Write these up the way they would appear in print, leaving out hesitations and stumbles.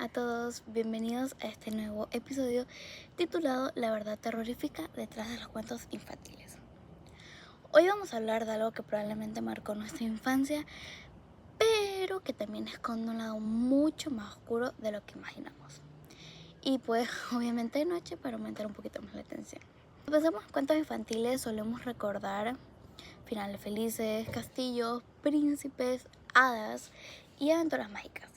a todos, bienvenidos a este nuevo episodio titulado La verdad terrorífica detrás de los cuentos infantiles. Hoy vamos a hablar de algo que probablemente marcó nuestra infancia, pero que también esconde un lado mucho más oscuro de lo que imaginamos. Y pues obviamente de noche para aumentar un poquito más la tensión. Cuando pensamos en cuentos infantiles solemos recordar finales felices, castillos, príncipes, hadas y aventuras mágicas.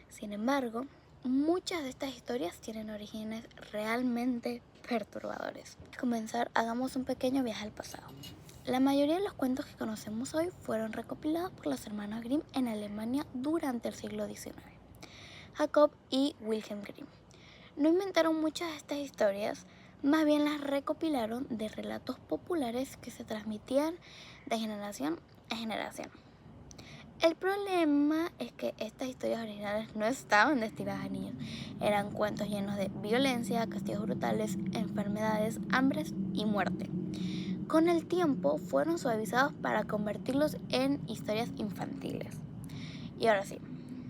Sin embargo, muchas de estas historias tienen orígenes realmente perturbadores. Para comenzar, hagamos un pequeño viaje al pasado. La mayoría de los cuentos que conocemos hoy fueron recopilados por los hermanos Grimm en Alemania durante el siglo XIX. Jacob y Wilhelm Grimm no inventaron muchas de estas historias, más bien las recopilaron de relatos populares que se transmitían de generación a generación. El problema es que estas historias originales no estaban destinadas a niños. Eran cuentos llenos de violencia, castigos brutales, enfermedades, hambres y muerte. Con el tiempo fueron suavizados para convertirlos en historias infantiles. Y ahora sí,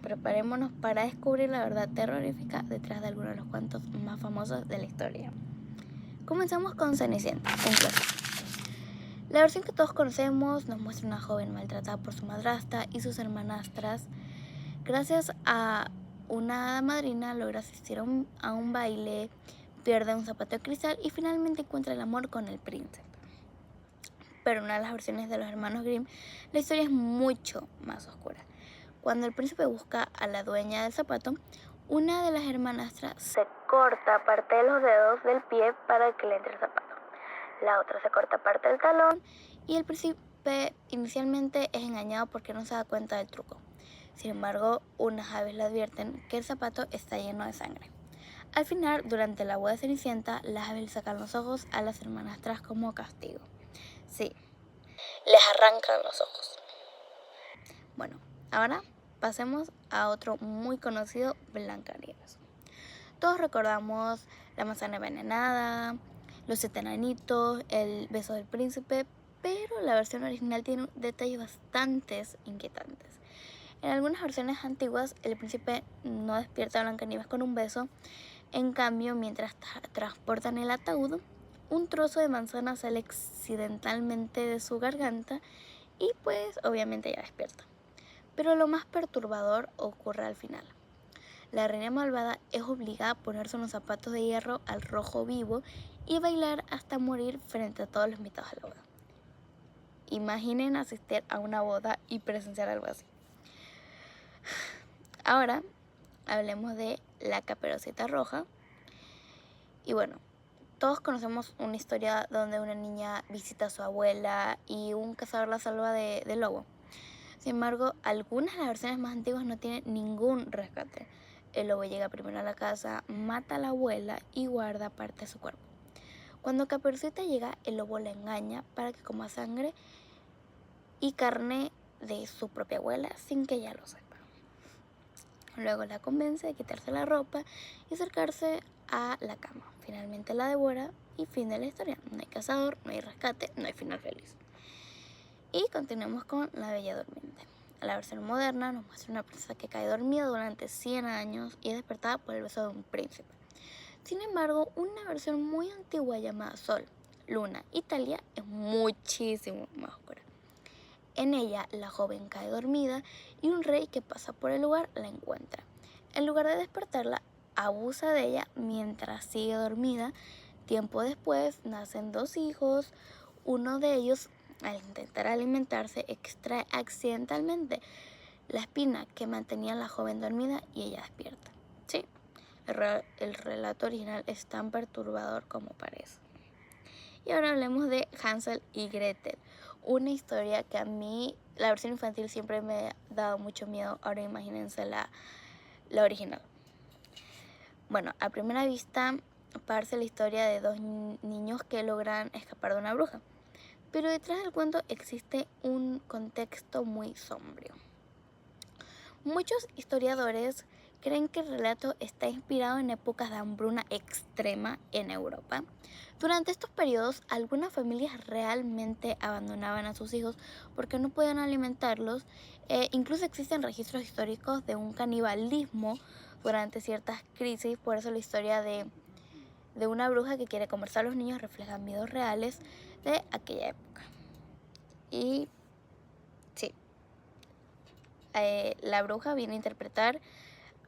preparémonos para descubrir la verdad terrorífica detrás de algunos de los cuentos más famosos de la historia. Comenzamos con Cenicienta, un clásico. La versión que todos conocemos nos muestra una joven maltratada por su madrastra y sus hermanastras. Gracias a una hada madrina logra asistir a un baile, pierde un zapato de cristal y finalmente encuentra el amor con el príncipe. Pero en una de las versiones de los hermanos Grimm, la historia es mucho más oscura. Cuando el príncipe busca a la dueña del zapato, una de las hermanastras se corta parte de los dedos del pie para que le entre el zapato. La otra se corta parte del talón y el príncipe inicialmente es engañado porque no se da cuenta del truco. Sin embargo, unas aves le advierten que el zapato está lleno de sangre. Al final, durante la boda de Cenicienta, las aves le sacan los ojos a las hermanastras como castigo. Sí, les arrancan los ojos. Bueno, ahora pasemos a otro muy conocido, Blancanieves. Todos recordamos la manzana envenenada, los 7 enanitos, el beso del príncipe, pero la versión original tiene detalles bastante inquietantes. En algunas versiones antiguas, el príncipe no despierta a Blancanieves con un beso. En cambio, mientras transportan el ataúd, un trozo de manzana sale accidentalmente de su garganta y pues obviamente ya despierta. Pero lo más perturbador ocurre al final. La reina malvada es obligada a ponerse unos zapatos de hierro al rojo vivo y bailar hasta morir frente a todos los invitados a la boda. Imaginen asistir a una boda y presenciar algo así. Ahora hablemos de La Caperucita Roja. Y bueno, todos conocemos una historia donde una niña visita a su abuela y un cazador la salva del lobo. Sin embargo, algunas de las versiones más antiguas no tienen ningún rescate. El lobo llega primero a la casa, mata a la abuela y guarda parte de su cuerpo. Cuando Caperucita llega, el lobo la engaña para que coma sangre y carne de su propia abuela sin que ella lo sepa. Luego la convence de quitarse la ropa y acercarse a la cama. Finalmente la devora y fin de la historia. No hay cazador, no hay rescate, no hay final feliz. Y continuemos con La Bella Durmiente. La versión moderna nos muestra una princesa que cae dormida durante 100 años y es despertada por el beso de un príncipe. Sin embargo, una versión muy antigua llamada Sol, Luna, Italia es muchísimo más oscura. En ella, la joven cae dormida y un rey que pasa por el lugar la encuentra. En lugar de despertarla, abusa de ella mientras sigue dormida. Tiempo después, nacen 2 hijos. Uno de ellos, al intentar alimentarse, extrae accidentalmente la espina que mantenía a la joven dormida y ella despierta. Sí, el relato original es tan perturbador como parece. Y ahora hablemos de Hansel y Gretel, una historia que a mí, la versión infantil siempre me ha dado mucho miedo. Ahora imagínense la original. Bueno, a primera vista parece la historia de 2 niños que logran escapar de una bruja. Pero detrás del cuento existe un contexto muy sombrío. Muchos historiadores creen que el relato está inspirado en épocas de hambruna extrema en Europa. Durante estos periodos, algunas familias realmente abandonaban a sus hijos porque no podían alimentarlos. Incluso existen registros históricos de un canibalismo durante ciertas crisis, por eso la historia de una bruja que quiere comerse a los niños refleja miedos reales de aquella época. Y sí, la bruja viene a interpretar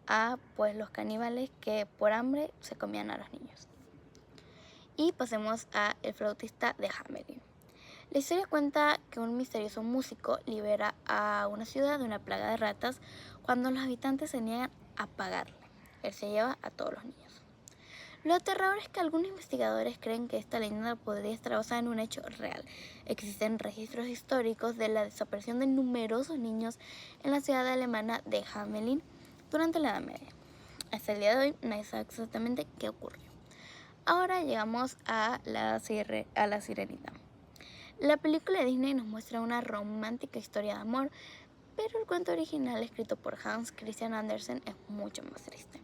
a pues los caníbales que por hambre se comían a los niños. Y pasemos a El flautista de Hamelin. La historia cuenta que un misterioso músico libera a una ciudad de una plaga de ratas cuando los habitantes se niegan a pagarle. Él se lleva a todos los niños. Lo aterrador es que algunos investigadores creen que esta leyenda podría estar basada en un hecho real. Existen registros históricos de la desaparición de numerosos niños en la ciudad alemana de Hamelin durante la Edad Media. Hasta el día de hoy nadie sabe exactamente qué ocurrió. Ahora llegamos a la Sirenita. La película de Disney nos muestra una romántica historia de amor, pero el cuento original escrito por Hans Christian Andersen es mucho más triste.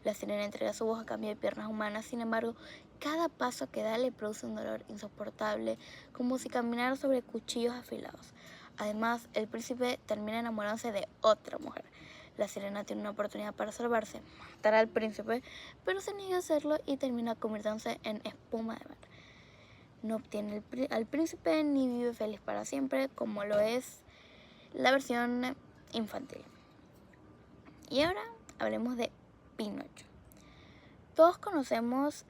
La sirena entrega su voz a cambio de piernas humanas, sin embargo, cada paso que da le produce un dolor insoportable, como si caminara sobre cuchillos afilados. Además, el príncipe termina enamorándose de otra mujer. La sirena tiene una oportunidad para salvarse, matar al príncipe, pero se niega a hacerlo y termina convirtiéndose en espuma de mar. No obtiene al príncipe ni vive feliz para siempre, como lo es la versión infantil. Y ahora hablemos de Pinocho. Todos conocemos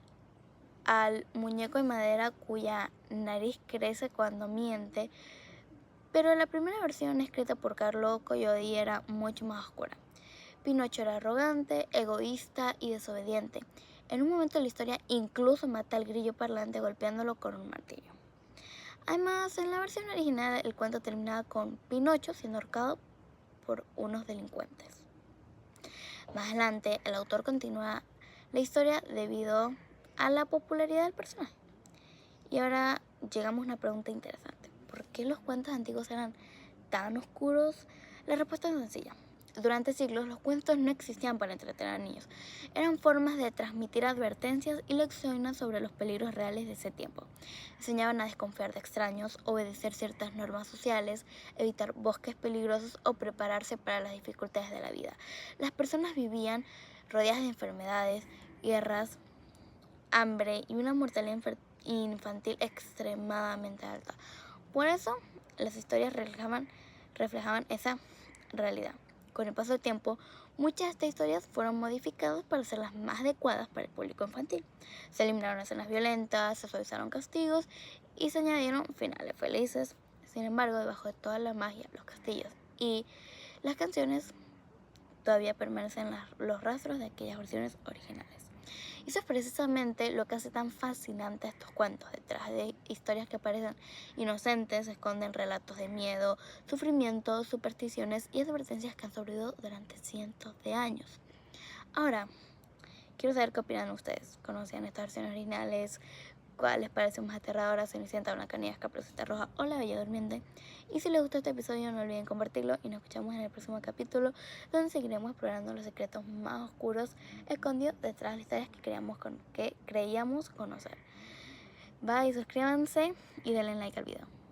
al muñeco de madera cuya nariz crece cuando miente, pero la primera versión escrita por Carlo Collodi era mucho más oscura. Pinocho era arrogante, egoísta y desobediente. En un momento de la historia incluso mata al grillo parlante golpeándolo con un martillo. Además, en la versión original el cuento terminaba con Pinocho siendo ahorcado por unos delincuentes. Más adelante, el autor continúa la historia debido a la popularidad del personaje. Y ahora llegamos a una pregunta interesante. ¿Por qué los cuentos antiguos eran tan oscuros? La respuesta es sencilla. Durante siglos los cuentos no existían para entretener a niños. Eran formas de transmitir advertencias y lecciones sobre los peligros reales de ese tiempo. Enseñaban a desconfiar de extraños, obedecer ciertas normas sociales, evitar bosques peligrosos o prepararse para las dificultades de la vida. Las personas vivían rodeadas de enfermedades, guerras, hambre y una mortalidad infantil extremadamente alta. Por eso las historias reflejaban esa realidad. Con el paso del tiempo, muchas de estas historias fueron modificadas para ser las más adecuadas para el público infantil. Se eliminaron escenas violentas, se suavizaron castigos y se añadieron finales felices. Sin embargo, debajo de toda la magia, los castillos y las canciones todavía permanecen los rastros de aquellas versiones originales. Y eso es precisamente lo que hace tan fascinante a estos cuentos. Detrás de historias que parecen inocentes se esconden relatos de miedo, sufrimiento, supersticiones y advertencias que han sobrevivido durante cientos de años. Ahora, quiero saber qué opinan ustedes. ¿Conocían estas versiones originales? ¿Cuál les parece más aterradora? Cenicienta, Blancanieves, Caperucita Roja o La Bella Durmiente. Y si les gustó este episodio no olviden compartirlo y nos escuchamos en el próximo capítulo, donde seguiremos explorando los secretos más oscuros escondidos detrás de las historias que creíamos conocer. Bye, suscríbanse y denle like al video.